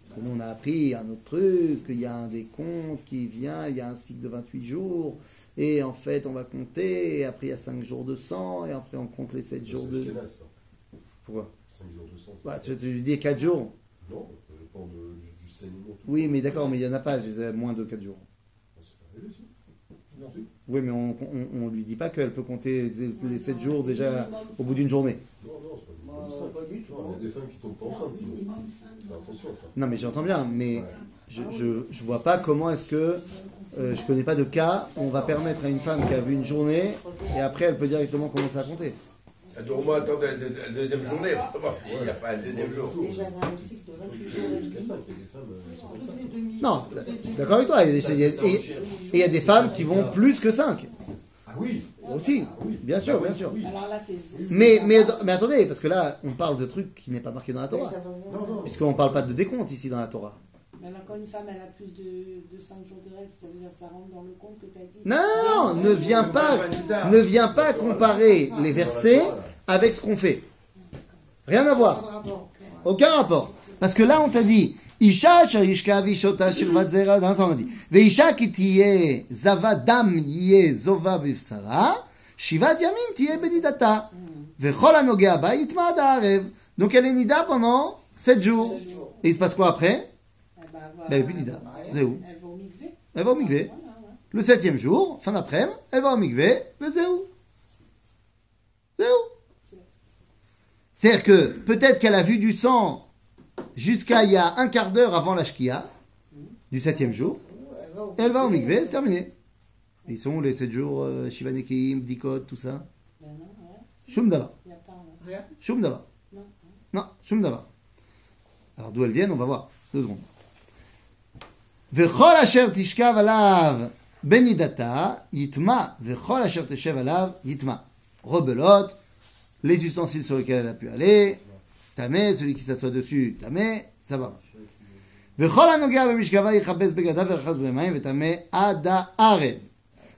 Parce que nous, on a appris un autre truc, qu'il y a un décompte qui vient, il y a un cycle de 28 jours, et en fait, on va compter, et après, il y a 5 jours de sang, et après, on compte les 7 jours de... C'est Ashkenaz, ça. Pourquoi? 5 jours de sang. Bah, tu dis 4 jours. Non, ça dépend du saignement. tout. Oui, mais d'accord, mais il n'y en a pas, je disais moins de 4 jours. C'est pas arrivé, si. Non. Oui, mais on lui dit pas qu'elle peut compter les 7 jours c'est déjà minimum au bout cinq. d'une journée. Non, c'est pas du tout. Il y a des femmes qui tombent pas enceintes sinon. Minimum cinq. Fais attention à ça. Non, mais j'entends bien, mais Ouais. je vois pas comment est-ce que je connais pas de cas où on va permettre à une femme qui a vu une journée et après elle peut directement commencer à compter. Au moins, attendez, la deuxième journée, il n'y a pas un deuxième jour. Et j'avais un cycle de 28 jours et Jusqu'à demi. 5, il y a des femmes qui sont comme ça. Non, d'accord avec toi. Et il y a des femmes qui vont plus que 5 Ah oui. aussi, bien sûr, bien sûr. Oui. Alors là, c'est. Mais attendez, parce que là, on parle de trucs qui n'est pas marqué dans la Oui, Torah. ça va bien. Non. Puisqu'on ne parle pas de décompte ici dans la Torah. Mais alors, quand une femme elle a plus de 5 jours de règles, ça veut dire que ça rentre dans le compte que tu as dit. Non, ne viens pas comparer les versets avec ce qu'on fait. Rien à voir. Aucun rapport. Parce que là, on t'a dit, Isha sharishka vishota shirvat zera, dans ça on a dit, Veisha ki tiye zava dam yie zova bivsara, shivat yamim tiye benidata, vechol anogea ba yitma ad haarev. Donc elle est nida pendant 7 jours. Et il se passe quoi après? Ben, elle est plus nida. C'est où? Elle va au mikvé. Elle va au mikvé. Voilà, ouais. Le 7e jour, fin d'après-midi, elle va au mikvé, mais c'est où? C'est où? C'est-à-dire que peut-être qu'elle a vu du sang jusqu'à il y a un quart d'heure avant la shkia, du 7e jour, et elle va au mikvé, c'est terminé. Ils sont où les 7 jours, Shivanekim, Bdikot, tout ça? Ben non, ouais. Shum Dava. Il n'y a pas. Rien. Shum Dava. Non. Non, Shum Dava. Alors d'où elles viennent, on va voir. 2 secondes. וכל אשר תשכב עליו בנידתה, יטמע, וכל אשר תשב עליו, יטמע. Rebelote, les ustensiles sur lesquels elle a pu aller, tamé, celui qui s'assoit dessus, tamé, ça va. וכל הנוגע במשכבה יכבס בגדיו וירחץ במים וטמא עד הערב.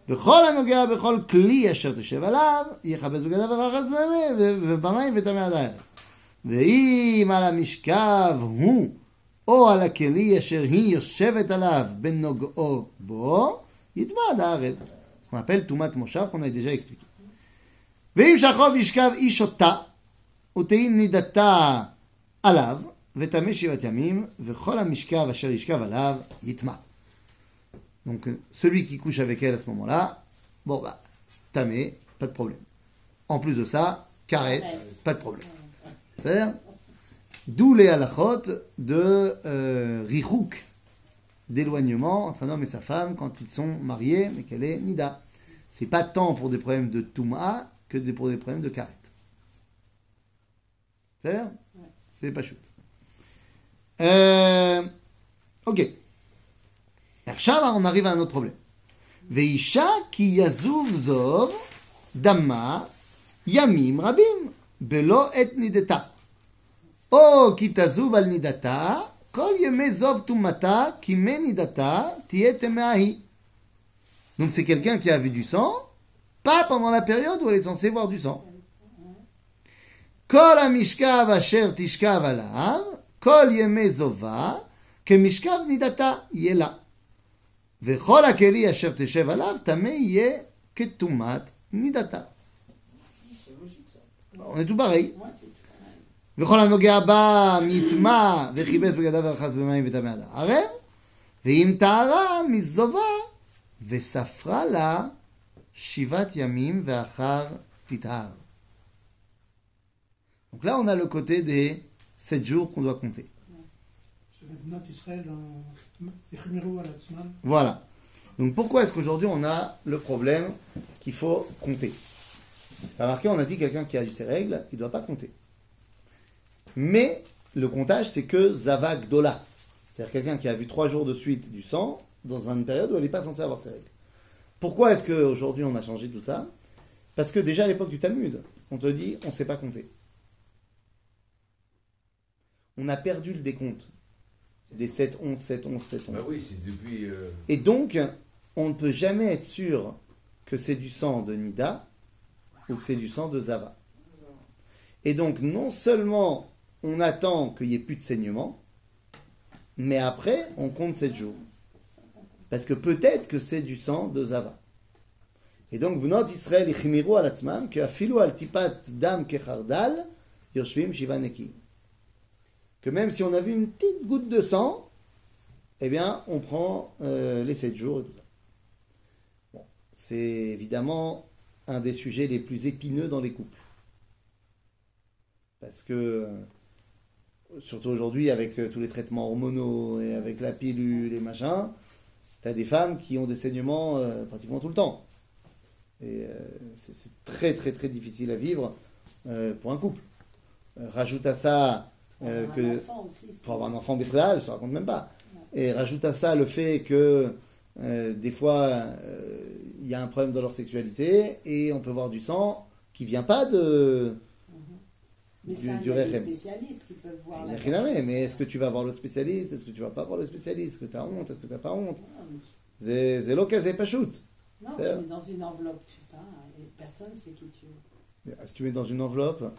וכל הנוגע בכל כלי אשר תשב עליו, יכבס בגדיו וירחץ במים וטמא עד הערב. ואם על המשכב הוא או על הכלי אשר היא יושבת עליו בנוגעו בו, יטמע עד הערב. Ce qu'on appelle טומאת מושב, qu'on a déjà expliqué. ואם שכב ישכב איש אותה, ותהי נידתה עליו, וטמא 7 ימים, וכל המשכב אשר ישכב עליו, יטמע. Donc, celui qui couche avec elle à ce moment-là, bon bah, tamé, pas de problème. En plus de ça, karet, pas de problème. C'est-à-dire, d'où les halachot de richouk, d'éloignement entre un homme et sa femme quand ils sont mariés, mais qu'elle est nida. C'est pas tant pour des problèmes de touma que pour des problèmes de karet. C'est-à-dire, c'est pas shoot. Ok. עכשיו on arrive à un autre problème. ואישה כי יזוב זוב דמה ימים רבים בלא עת נידתה. או כי תזוב על נידתה, כל ימי זוב טומאתה, כי מנידתה תהיה טמאה היא. Donc c'est quelqu'un qui a vu du sang, pas pendant la période où elle est censée voir du sang. כל המשכב אשר תשכב עליו, כל ימי זובה, כמשכב נידתה יהיה לה. וכל הכלי אשר תשב עליו, טמא יהיה כטומאת נידתה. On est tout pareil. וכל הנוגע בה מיטמע וכיבס בגדיו ורחץ במים וטמא עד הערב, ואם טהרה מזובה וספרה לה 7 ימים ואחר תטהר. Donc là on a le côté des 7 jours qu'on doit compter. Voilà. Donc pourquoi est-ce qu'aujourd'hui on a le problème qu'il faut compter? C'est pas marqué, on a dit quelqu'un qui a eu ses règles, il ne doit pas compter. Mais le comptage, c'est que Zava Gdola. C'est-à-dire quelqu'un qui a vu 3 jours de suite du sang dans une période où elle n'est pas censée avoir ses règles. Pourquoi est-ce qu'aujourd'hui on a changé tout ça? Parce que déjà à l'époque du Talmud, on te dit on ne sait pas compter. On a perdu le décompte des 7, 11, 7, 11, 7, 11. Bah oui, c'est depuis. Et donc, on ne peut jamais être sûr que c'est du sang de Nida ou que c'est du sang de Zava. Et donc, non seulement on attend qu'il n'y ait plus de saignement, mais après, on compte 7 jours. Parce que peut-être que c'est du sang de Zava. Et donc, Bnot Israël ichmiru al atzmam, que afilu al tipat dam kechardal, yoshvim shiva neki. Que même si on a vu une petite goutte de sang, eh bien, on prend les 7 jours et tout ça. Bon, c'est évidemment un des sujets les plus épineux dans les couples. Parce que, surtout aujourd'hui, avec tous les traitements hormonaux et avec la pilule et machin, tu as des femmes qui ont des saignements pratiquement tout le temps. Et c'est très très très difficile à vivre pour un couple. Rajoute à ça que pour avoir un enfant Bichlal, je ne raconte même pas. Et rajoute à ça le fait que des fois il y a un problème dans leur sexualité et on peut voir du sang qui vient pas de mais du c'est des Rechem. spécialistes qui peuvent voir. Il n'y a rien à voir, mais est-ce que tu vas voir le spécialiste? Est-ce que tu vas pas voir le spécialiste? Est-ce que tu as honte? Est-ce que tu n'as pas honte? C'est l'occasion, c'est pas shoot. Non, tu mets dans une enveloppe, tu sais pas, et personne ne sait qui tu es. Si tu mets dans une enveloppe,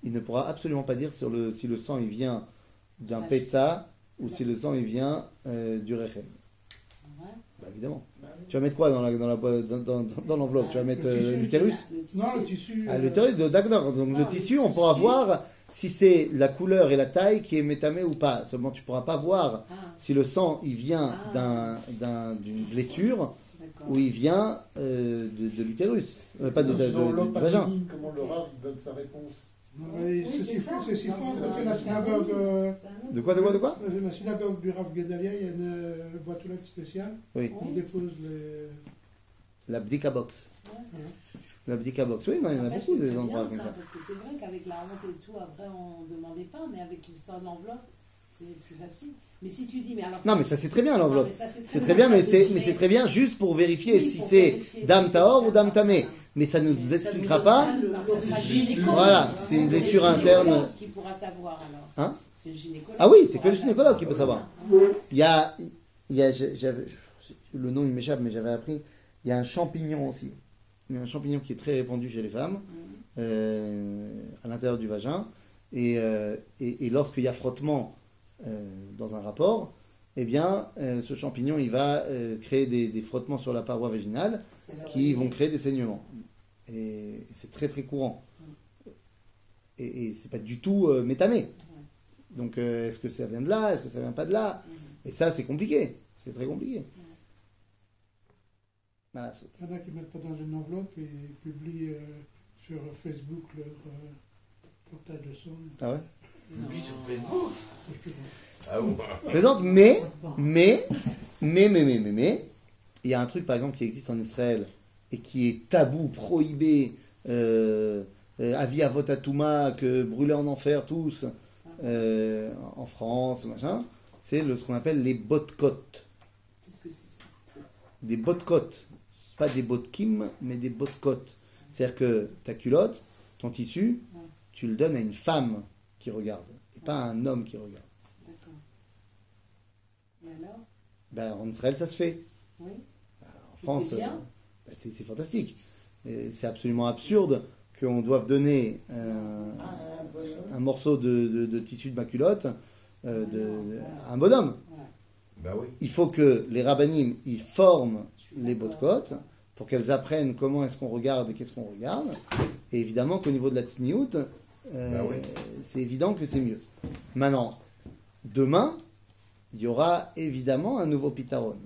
il ne pourra absolument pas dire si le sang il vient d'un pétza ou si le sang il vient du Rechem. Ouais. Bah, évidemment. Tu vas mettre quoi dans l'enveloppe? Tu vas mettre l'utérus? Non, le tissu. Ah, l'utérus, d'accord. Donc Non, le tissu, on pourra voir si c'est la couleur et la taille qui est métamée ou pas. Seulement, tu ne pourras pas voir si le sang il vient d'une blessure d'accord. ou il vient de l'utérus. Pas du vagin. Comment le Rav donne sa réponse? Non, mais c'est si fort que la synagogue. De quoi La synagogue du Rav Gedalia, il y a une boîte aux lettres spéciale. Oui. On dépose les. La bdika box. Ouais. La bdika box. Oui, non, il y en a Après, beaucoup c'est des très endroits bien, comme ça. Parce que c'est vrai qu'avec la honte et tout, après on ne demandait pas, mais avec l'histoire de l'enveloppe, c'est plus facile. Mais si tu dis, mais alors. Non, mais ça c'est très bien l'enveloppe. Non, mais ça, C'est très bien, ça mais te c'est dirait- très bien juste pour vérifier Oui, si pour c'est vérifier dame si tahor c'est ou dame dame tamé. tahor. Mais ça ne nous expliquera pas. Ça sera gynécologue. Voilà, c'est une blessure le gynécologue interne. qui pourra savoir alors. Hein? C'est le gynécologue. Ah oui, qui c'est que pourra le gynécologue qui peut savoir. Voilà. Il y a le nom il m'échappe, mais j'avais appris. Il y a un champignon aussi. Il y a un champignon qui est très répandu chez les femmes, à l'intérieur du vagin. Et lorsqu'il y a frottement dans un rapport, eh bien, ce champignon, il va créer des frottements sur la paroi vaginale qui vont créer des saignements. Et c'est très très courant. Et c'est pas du tout métamé. Donc, est-ce que ça vient de là? Est-ce que ça vient pas de là? Et ça, c'est compliqué. C'est très compliqué. Voilà. Il y en a qui ne mettent pas dans une enveloppe et publient sur Facebook leur portail de son. Ah ouais? Lui sur Facebook. Ah bon. Je plaisante, mais, il y a un truc par exemple qui existe en Israël et qui est tabou, prohibé, avis à votatuma, que brûler en enfer tous, en France, machin, c'est ce qu'on appelle les botcotes. Qu'est-ce que c'est ça? Des botcotes, pas des botkim, mais des botcotes. C'est-à-dire que ta culotte, ton tissu, tu le donnes à une femme qui regarde, et pas à un homme qui regarde. D'accord. Et alors? Ben, en Israël, ça se fait. Oui. En France, c'est bien. c'est fantastique. Et c'est absolument absurde qu'on doive donner un morceau de tissu de ma culotte à un bonhomme. Voilà. Bah oui. Il faut que les rabbinim ils forment les botcotes pour qu'elles apprennent comment est-ce qu'on regarde et qu'est-ce qu'on regarde. Et évidemment qu'au niveau de la tsniout, oui. c'est évident que c'est mieux. Maintenant, demain, il y aura évidemment un nouveau pitaron.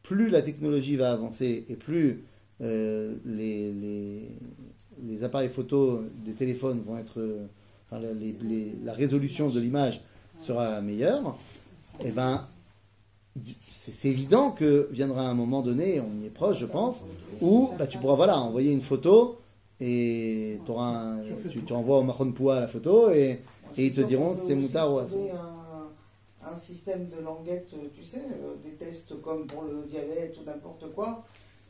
Plus la technologie va avancer et plus les appareils photo des téléphones vont être... enfin, la résolution de l'image sera meilleure, et ben, c'est évident que viendra un moment donné, on y est proche je pense, où bah, tu pourras envoyer une photo et tu envoies au Mahon Poua la photo et ils te diront si c'est moutard ou asou. Un système de languette, tu sais, des tests comme pour le diabète ou n'importe quoi.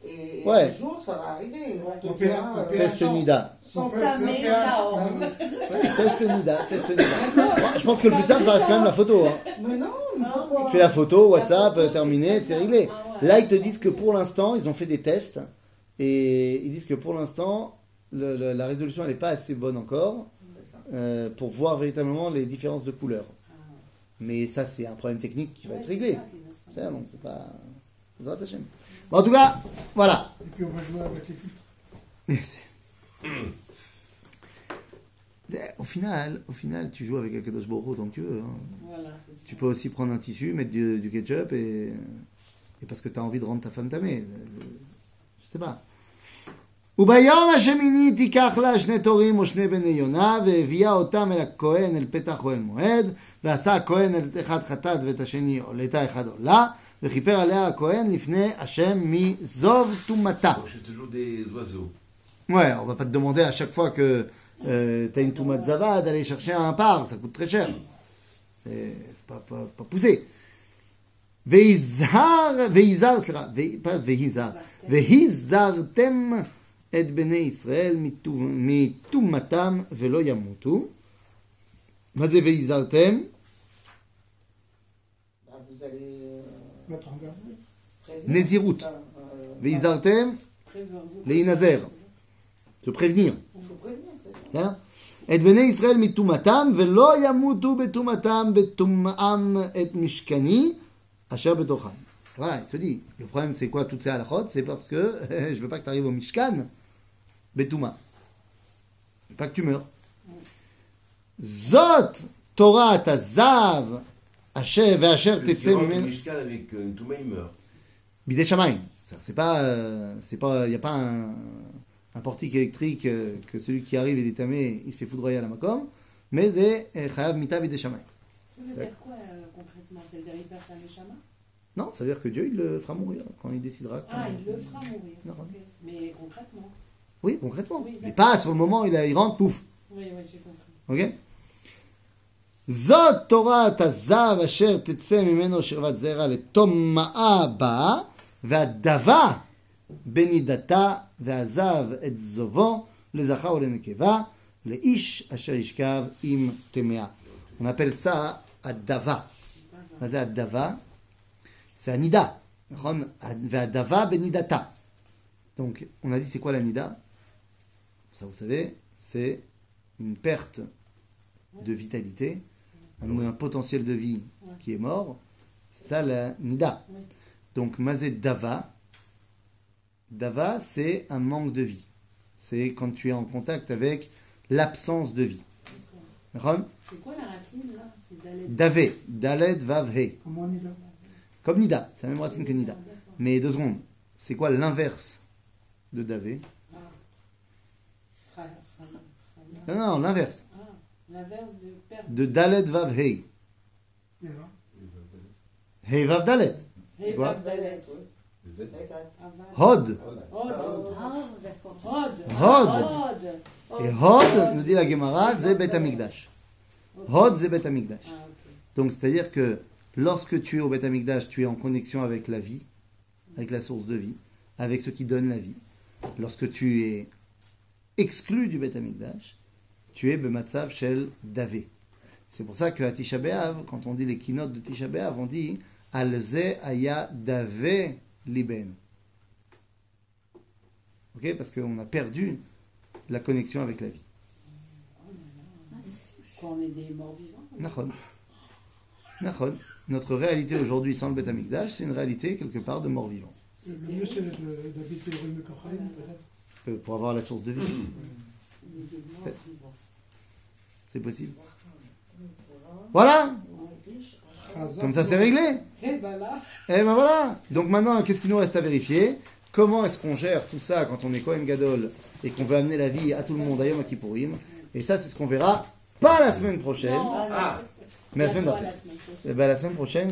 Et un jour, ça va arriver. Ils vont te dire, Test NIDA. Sans tamer Tahor. Test NIDA. Je pense que le plus simple, ça reste quand même la photo. Hein. Mais non, pourquoi? C'est la photo, WhatsApp, terminé, c'est réglé. Là, ils te disent que pour l'instant, ils ont fait des tests et ils disent que pour l'instant, la résolution elle n'est pas assez bonne encore pour voir véritablement les différences de couleurs. Mais ça, c'est un problème technique qui va être réglé. Ça, donc c'est pas... Bon, en tout cas, voilà. Et puis on va jouer avec les filles. Au final, tu joues avec Akadosh Baruch Hu tant que tu veux. Hein. Voilà, c'est ça. Tu peux aussi prendre un tissu, mettre du ketchup et parce que tu as envie de rendre ta femme tamée. Je sais pas. וביום השמיני תיקח לה 2 תורים או 2 בני יונה, והביאה אותם אל הכהן אל פתח אוהל מועד, ועשה הכהן את אחד חטאת ואת השני עולתה אחד עולה, וכיפר עליה הכהן לפני השם מזוב טומאתה. Donc c'est toujours des oiseaux. Ouais, on va pas te demander à chaque fois que t'as une toumate zava d'aller chercher un par, ça coûte très cher. Faut pas pousser. והזהרתם את בני ישראל מטומאתם ולא ימותו. מה זה והזהרתם? Vous allez Mettre en garde. prévenir. נזירות. והזהרתם להינזר. Se prévenir. Il faut prévenir, c'est ça. Hein? את בני ישראל מטומאתם ולא ימותו בטומאתם בטומאם את משכני אשר בתוכם. Voilà, il te dit, le problème c'est quoi toutes ces halachot? C'est parce que je veux pas que tu arrives au Mishkan, Betouma. Je veux pas que tu meurs. Zot Torah tazav asher ve'asher Celui qui tetze rentre au mimenu Mishkan avec une touma, il meurt. bidei shamayim. C'est pas, il y a pas un portique électrique que celui qui arrive il est tamé, il se fait foudroyer à la makom, mais c'est chayav mita bidei shamayim. Ça veut dire quoi concrètement? Ça veut dire qu'il passe un Neshama? Non, ça veut dire que Dieu il le fera mourir quand il décidera. Ah, il le fera mourir. Non. Ok. Mais concrètement? Oui, concrètement. Oui, Mais pas sur le moment, il rentre, pouf. Oui, j'ai compris. Ok? זאת תורת הזב אשר תצא ממנו שכבת זרע לטומאה הבאה, והדבה בנידתה, והזב את זובו לזכר ולנקבה, לאיש אשר ישכב עם טמאה. On appelle ça הדבה. מה זה הדבה? C'est הנida. נכון? והדבה בנידתה. Donc, on a dit c'est quoi la nida? Ça, vous savez, c'est une perte de vitalité, un potentiel de vie qui est mort. C'est ça la nida. Donc, mazé dava. Dava, c'est un manque de vie. C'est quand tu es en contact avec l'absence de vie. D'accord? C'est quoi la racine là? C'est Dalet. Davé. Dalet, vav, he. Comment on y va? Comme nida. C'est la même racine que nida. Mais 2 secondes. C'est quoi l'inverse de davé? Non, l'inverse. Ah, l'inverse de perdre. De dalet, vav, he. Et là, He, vav, dalet. C'est quoi? Dalet. Hod. Hod. Ah, d'accord. Hod. Hod. Et Hod, nous dit la Gemara, c'est Bet Amikdash. Hod, c'est Bet Amikdash. Ah, ok. Donc, c'est-à-dire que lorsque tu es au Bet Amikdash, tu es en connexion avec la vie, avec la source de vie, avec ce qui donne la vie. Lorsque tu es exclu du Bet Amikdash, tu es Bematzav Shel Davé. C'est pour ça qu'à Tisha B'Av, quand on dit les keynotes de Tisha B'Av, on dit Alze Aya Davé Liben. Ok? Parce qu'on a perdu la connexion avec la vie. Quand on est des morts vivants. Nachon. Nachon. Notre réalité aujourd'hui sans le Beth Amikdash, c'est une réalité quelque part de mort vivant. le mieux c'est d'habiter rue Mekochaim, peut-être. Pour avoir la source de vie. Peut-être. C'est possible. Voilà. Comme ça c'est réglé. Et ben là. Et ben voilà. Donc maintenant, qu'est-ce qu'il nous reste à vérifier? Comment est-ce qu'on gère tout ça quand on est Kohen Gadol et qu'on veut amener la vie à tout le monde à Yom Kippourim? Et ça, c'est ce qu'on verra pas la semaine prochaine. Non. Mais la semaine Quoi, d'après. la semaine prochaine? Eh ben, la semaine prochaine.